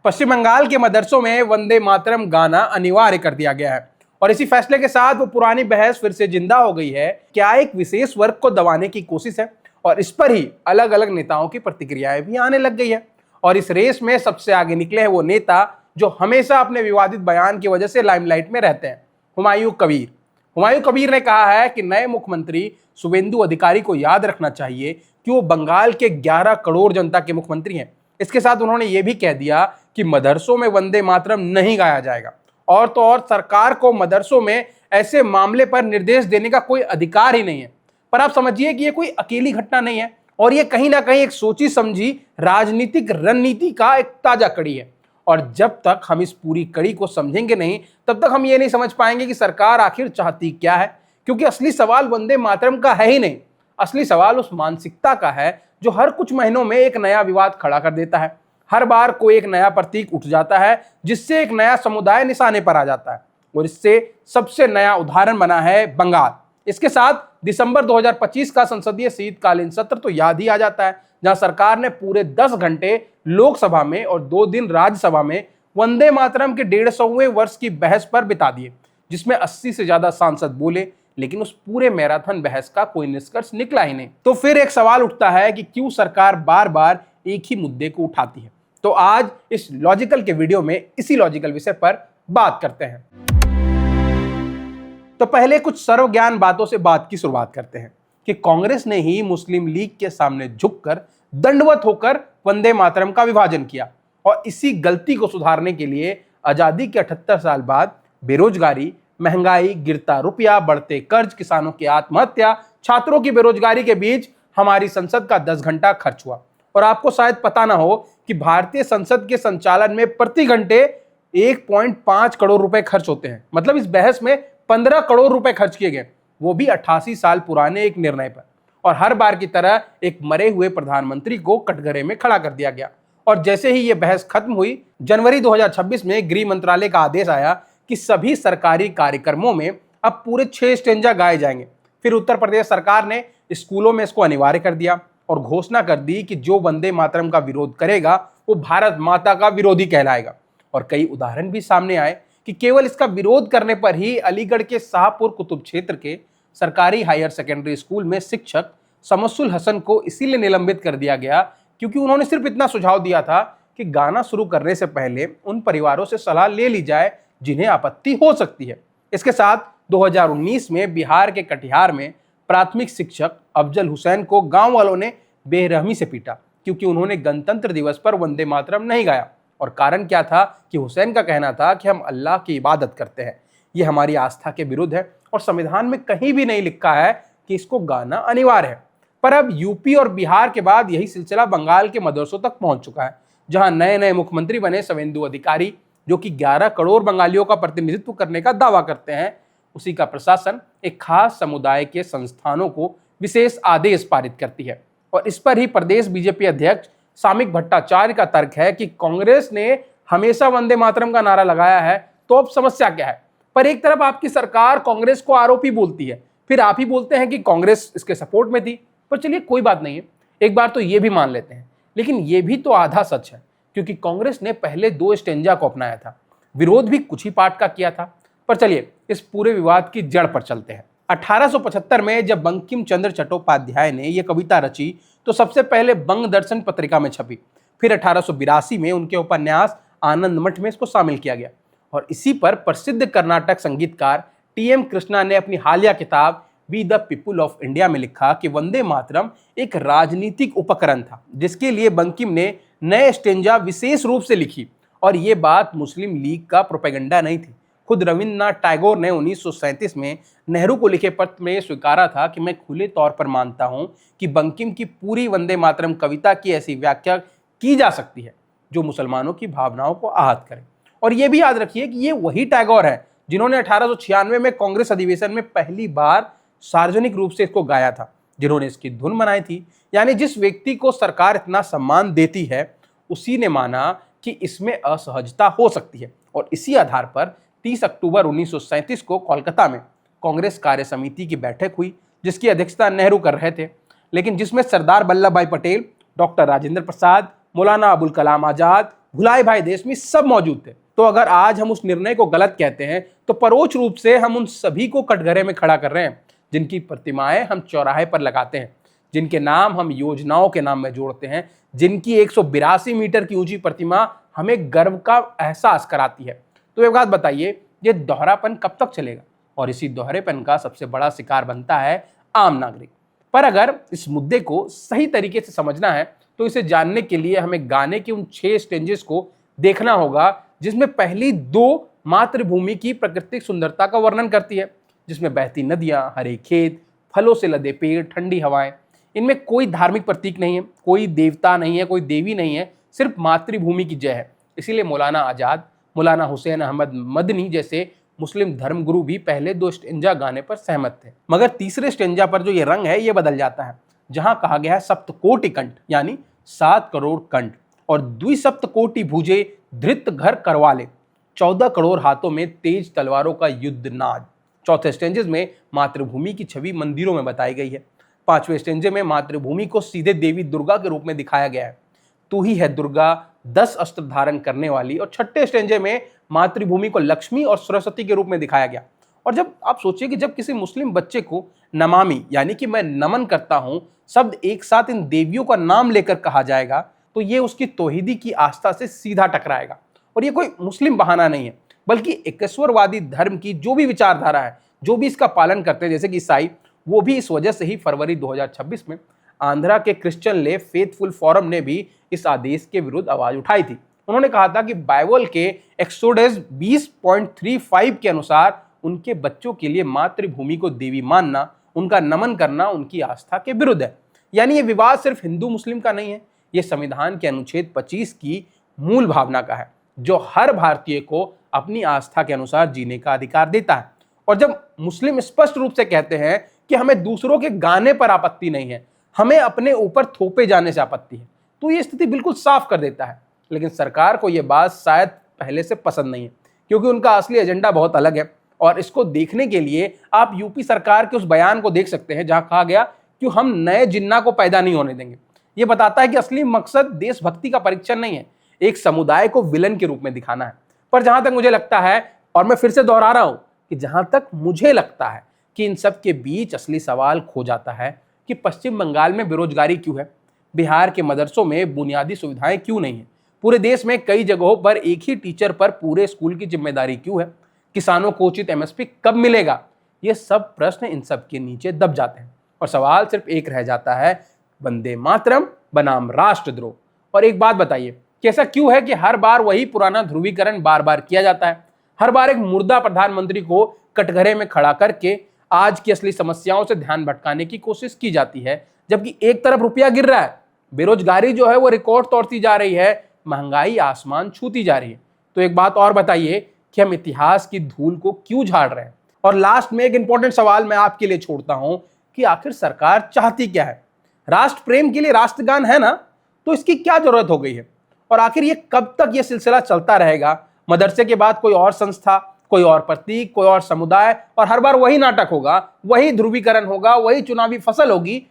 पश्चिम बंगाल के मदरसों में वंदे मातरम गाना अनिवार्य कर दिया गया है और इसी फैसले के साथ वो पुरानी बहस फिर से जिंदा हो गई है। क्या एक विशेष वर्ग को दबाने की कोशिश है? और इस पर ही अलग अलग नेताओं की प्रतिक्रियाएं भी आने लग गई है। और इस रेस में सबसे आगे निकले हैं वो नेता जो हमेशा अपने विवादित बयान की वजह से लाइमलाइट में रहते हैं, हुमायूं कबीर। हुमायूं कबीर ने कहा है कि नए मुख्यमंत्री शुभेंदु अधिकारी को याद रखना चाहिए कि वो बंगाल के 11 करोड़ जनता के मुख्यमंत्री हैं। इसके साथ उन्होंने ये भी कह दिया कि मदरसों में वंदे मातरम नहीं गाया जाएगा। और तो और सरकार को मदरसों में ऐसे मामले पर निर्देश देने का कोई अधिकार ही नहीं है। पर आप समझिए कि ये कोई अकेली घटना नहीं है और ये कहीं ना कहीं एक सोची समझी राजनीतिक रणनीति का एक ताजा कड़ी है। और जब तक हम इस पूरी कड़ी को समझेंगे नहीं, तब तक हम ये नहीं समझ पाएंगे कि सरकार आखिर चाहती क्या है। क्योंकि असली सवाल वंदे मातरम का है ही नहीं, असली सवाल उस मानसिकता का है जो हर कुछ महीनों में एक नया विवाद खड़ा कर देता है। हर बार कोई एक नया प्रतीक उठ जाता है जिससे एक नया समुदाय निशाने पर आ जाता है। और इससे सबसे नया उदाहरण बना है बंगाल। इसके साथ दिसंबर 2025 का संसदीय शीतकालीन सत्र तो याद ही आ जाता है, जहां सरकार ने पूरे 10 घंटे लोकसभा में और 2 दिन राज्यसभा में वंदे मातरम के 150वें वर्ष की बहस पर बिता दिए, जिसमें 80 से ज्यादा सांसद बोले, लेकिन उस पूरे मैराथन बहस का कोई निष्कर्ष निकला ही नहीं। तो फिर एक सवाल उठता है कि क्यों सरकार बार बार एक ही मुद्दे को उठाती है। तो आज इस लॉजिकल के वीडियो में इसी लॉजिकल विषय पर बात करते हैं। तो पहले कुछ सर्वज्ञान बातों से बात की शुरुआत करते हैं कि कांग्रेस ने ही मुस्लिम लीग के सामने झुककर दंडवत होकर वंदे मातरम का विभाजन किया और इसी गलती को सुधारने के लिए आजादी के 78 साल बाद बेरोजगारी, महंगाई, गिरता रुपया, बढ़ते कर्ज, किसानों की आत्महत्या, छात्रों की बेरोजगारी के बीच हमारी संसद का 10 घंटा खर्च हुआ। और आपको शायद पता ना हो कि भारतीय संसद के संचालन में प्रति घंटे 1.5 करोड़ रुपए खर्च होते हैं। मतलब इस बहस में 15 करोड़ रुपए खर्च किए गए, वो भी 88 साल पुराने एक निर्णय पर। और हर बार की तरह एक मरे हुए प्रधानमंत्री को कटघरे में खड़ा कर दिया गया। और जैसे ही ये बहस खत्म हुई, जनवरी 2026 में गृह मंत्रालय का आदेश आया कि सभी सरकारी कार्यक्रमों में अब पूरे 6 स्टेंजा गाए जाएंगे। फिर उत्तर प्रदेश सरकार ने स्कूलों में इसको अनिवार्य कर दिया और घोषणा कर दी कि जो वंदे मातरम का विरोध करेगा वो भारत माता का विरोधी कहलाएगा। और कई उदाहरण भी सामने आए कि केवल इसका विरोध करने पर ही अलीगढ़ के शाहपुर कुतुब क्षेत्र के सरकारी हायर सेकेंडरी स्कूल में शिक्षक शमसुल हसन को इसीलिए निलंबित कर दिया गया क्योंकि उन्होंने सिर्फ इतना सुझाव दिया था कि गाना शुरू करने से पहले उन परिवारों से सलाह ले ली जाए जिन्हें आपत्ति हो सकती है। इसके साथ 2019 में बिहार के कटिहार में प्राथमिक शिक्षक अफजल हुसैन को गांव वालों ने बेरहमी से पीटा क्योंकि उन्होंने गणतंत्र दिवस पर वंदे मातरम नहीं गाया। और कारण क्या था कि हुसैन का कहना था कि हम अल्लाह की इबादत करते हैं, ये हमारी आस्था के विरुद्ध है और संविधान में कहीं भी नहीं लिखा है कि इसको गाना अनिवार्य है। पर अब यूपी और बिहार के बाद यही सिलसिला बंगाल के मदरसों तक पहुंच चुका है, जहां नए नए मुख्यमंत्री बने शुभेंदु अधिकारी, जो कि 11 करोड़ बंगालियों का प्रतिनिधित्व करने का दावा करते हैं। उसी का प्रशासन एक खास समुदाय के संस्थानों को विशेष आदेश पारित करती है। और इस पर ही प्रदेश बीजेपी अध्यक्ष सामिक भट्टाचार्य का तर्क है कि कांग्रेस ने हमेशा वंदे मातरम का नारा लगाया है, तो अब समस्या क्या है। पर एक तरफ आपकी सरकार कांग्रेस को आरोपी बोलती है, फिर आप ही बोलते हैं कि कांग्रेस इसके सपोर्ट में थी। पर चलिए कोई बात नहीं है, एक बार तो ये भी मान लेते हैं, लेकिन ये भी तो आधा सच है क्योंकि कांग्रेस ने पहले 2 स्टेंजा को अपनाया था, विरोध भी कुछ ही पार्ट का किया था। पर चलिए इस पूरे विवाद की जड़ पर चलते हैं। 1875 में जब बंकिम चंद्र चट्टोपाध्याय ने यह कविता रची तो सबसे पहले बंग दर्शन पत्रिका में छपी। फिर 1882 में उनके उपन्यास आनंद मठ में इसको शामिल किया गया। और इसी पर प्रसिद्ध कर्नाटक संगीतकार टी.एम. कृष्णा ने अपनी हालिया किताब we the people of India में लिखा कि वंदे मातरम एक राजनीतिक उपकरण था जिसके लिए बंकिम ने नए स्टेंजा विशेष रूप से लिखी। और ये बात मुस्लिम लीग का प्रोपेगेंडा नहीं थी। खुद रविन्द्रनाथ टैगोर ने 1937 में नेहरू को लिखे पत्र में स्वीकारा था कि मैं खुले तौर पर मानता हूं कि बंकिम की पूरी वंदे मातरम कविता की ऐसी व्याख्या की जा सकती है जो मुसलमानों की भावनाओं को आहत करे। और यह भी याद रखिए कि ये वही टैगोर है जिन्होंने 1896 में कांग्रेस अधिवेशन में पहली बार सार्वजनिक रूप से इसको गाया था, जिन्होंने इसकी धुन बनाई थी। यानी जिस व्यक्ति को सरकार इतना सम्मान देती है उसी ने माना कि इसमें असहजता हो सकती है। और इसी आधार पर 30 अक्टूबर 1937 को कोलकाता में कांग्रेस कार्य समिति की बैठक हुई जिसकी अध्यक्षता नेहरू कर रहे थे, लेकिन जिसमें सरदार वल्लभ भाई पटेल, डॉक्टर राजेंद्र प्रसाद, मौलाना अबुल कलाम आजाद, भुलाए भाई देश में सब मौजूद थे। तो अगर आज हम उस निर्णय को गलत कहते हैं तो परोक्ष रूप से हम उन सभी को कटघरे में खड़ा कर रहे हैं जिनकी प्रतिमाएं हम चौराहे पर लगाते हैं, जिनके नाम हम योजनाओं के नाम में जोड़ते हैं, जिनकी 182 मीटर की ऊंची प्रतिमा हमें गर्व का एहसास कराती है। तो एक बात बताइए, ये दोहरापन कब तक चलेगा? और इसी दोहरेपन का सबसे बड़ा शिकार बनता है आम नागरिक। पर अगर इस मुद्दे को सही तरीके से समझना है तो इसे जानने के लिए हमें गाने के उन 6 स्टेंजेस को देखना होगा जिसमें पहली 2 मातृभूमि की प्राकृतिक सुंदरता का वर्णन करती है, जिसमें बहती नदियां, हरे खेत, फलों से लदे पेड़, ठंडी हवाएं। इनमें कोई धार्मिक प्रतीक नहीं है, कोई देवता नहीं है, कोई देवी नहीं है, सिर्फ मातृभूमि की जय है। इसीलिए मौलाना आजाद, मौलाना हुसैन अहमद मदनी जैसे मुस्लिम धर्मगुरु भी पहले 2 स्टेंजा गाने पर सहमत थे। मगर तीसरे स्टेंजा पर जो ये रंग है ये बदल जाता है, जहां कहा गया है सप्तकोटि कंठ यानी 7 करोड़ कंठ और द्विसप्तकोटि भुजे धृत घर करवाले, 14 करोड़ हाथों में तेज तलवारों का युद्ध नाद। चौथे स्टेंजेस में मातृभूमि की छवि मंदिरों में बताई गई है। 5वें स्टेंजे में मातृभूमि को सीधे देवी दुर्गा के रूप में दिखाया गया है, तू ही है दुर्गा 10 अस्त्र धारण करने वाली। और 6ठे स्टेंजे में मातृभूमि को लक्ष्मी और सरस्वती के रूप में दिखाया गया। और जब आप सोचिए कि जब किसी मुस्लिम बच्चे को नमामि यानी कि मैं नमन करता हूं शब्द एक साथ इन देवियों का नाम लेकर कहा जाएगा तो ये उसकी तौहीदी की आस्था से सीधा टकराएगा। और ये कोई मुस्लिम बहाना नहीं है, बल्कि एकेश्वरवादी धर्म की जो भी विचारधारा है, जो भी इसका पालन करते हैं जैसे कि ईसाई, वो भी इस वजह से ही फरवरी 2026 में आंध्रा के क्रिश्चियन ले फेथफुल फोरम ने भी इस आदेश के विरुद्ध आवाज उठाई थी। उन्होंने कहा था कि बाइबल के एक्सोडस 20.35 के अनुसार उनके बच्चों के लिए मातृभूमि को देवी मानना, उनका नमन करना उनकी आस्था के विरुद्ध है। यानी ये विवाद सिर्फ हिंदू मुस्लिम का नहीं है, ये संविधान के अनुच्छेद 25 की मूल भावना का है, जो हर भारतीय को अपनी आस्था के अनुसार जीने का अधिकार देता है। और जब मुस्लिम स्पष्ट रूप से कहते हैं कि हमें दूसरों के गाने पर आपत्ति नहीं है, हमें अपने ऊपर थोपे जाने से आपत्ति है, तो ये स्थिति बिल्कुल साफ कर देता है। लेकिन सरकार को यह बात शायद पहले से पसंद नहीं है, क्योंकि उनका असली एजेंडा बहुत अलग है। और इसको देखने के लिए आप यूपी सरकार के उस बयान को देख सकते हैं जहां कहा गया कि हम नए जिन्ना को पैदा नहीं होने देंगे। ये बताता है कि असली मकसद देशभक्ति का परीक्षण नहीं है, एक समुदाय को विलन के रूप में दिखाना है। पर जहां तक मुझे लगता है, और मैं फिर से दोहरा रहा हूं कि जहां तक मुझे लगता है कि इन सब के बीच असली सवाल खो जाता है कि पश्चिम बंगाल में बेरोजगारी क्यों है, बिहार के मदरसों में बुनियादी सुविधाएं क्यों नहीं है, पूरे देश में कई जगहों पर एक ही टीचर पर पूरे स्कूल की जिम्मेदारी क्यों है, किसानों को उचित एमएसपी कब मिलेगा। ये सब प्रश्न इन सब के नीचे दब जाते हैं और सवाल सिर्फ एक रह जाता है, वंदे मातरम बनाम राष्ट्रद्रोह। और एक बात बताइए कि ऐसा क्यों है कि हर बार वही पुराना ध्रुवीकरण बार बार किया जाता है? हर बार एक मुर्दा प्रधानमंत्री को कटघरे में खड़ा करके आज की असली समस्याओं से ध्यान भटकाने की कोशिश की जाती है, जबकि एक तरफ रुपया गिर रहा है, बेरोजगारी जो है वो रिकॉर्ड तोड़ती जा रही है, महंगाई आसमान छूती जा रही है। तो एक बात और बताइए कि हम इतिहास की धूल को क्यों झाड़ रहे हैं? और लास्ट में एक इंपॉर्टेंट सवाल मैं आपके लिए छोड़ता हूं कि आखिर सरकार चाहती क्या है? राष्ट्र प्रेम के लिए राष्ट्रगान है ना, तो इसकी क्या जरूरत हो गई है? और आखिर ये कब तक ये सिलसिला चलता रहेगा? मदरसे के बाद कोई और संस्था, कोई और प्रतीक, कोई और समुदाय, और हर बार वही नाटक होगा, वही ध्रुवीकरण होगा, वही चुनावी फसल होगी।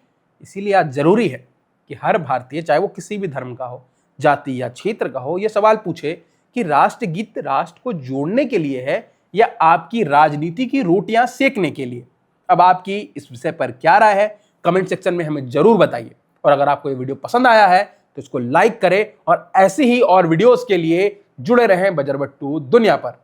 इसीलिए आज जरूरी है कि हर भारतीय, चाहे वो किसी भी धर्म का हो, जाति या क्षेत्र का हो, यह सवाल पूछे कि राष्ट्रगीत राष्ट्र को जोड़ने के लिए है या आपकी राजनीति की रोटियां सेकने के लिए? अब आपकी इस विषय पर क्या राय है? कमेंट सेक्शन में हमें जरूर बताइए। और अगर आपको ये वीडियो पसंद आया है तो इसको लाइक करें और ऐसी ही और वीडियोस के लिए जुड़े रहें बजरबट्टू दुनिया पर।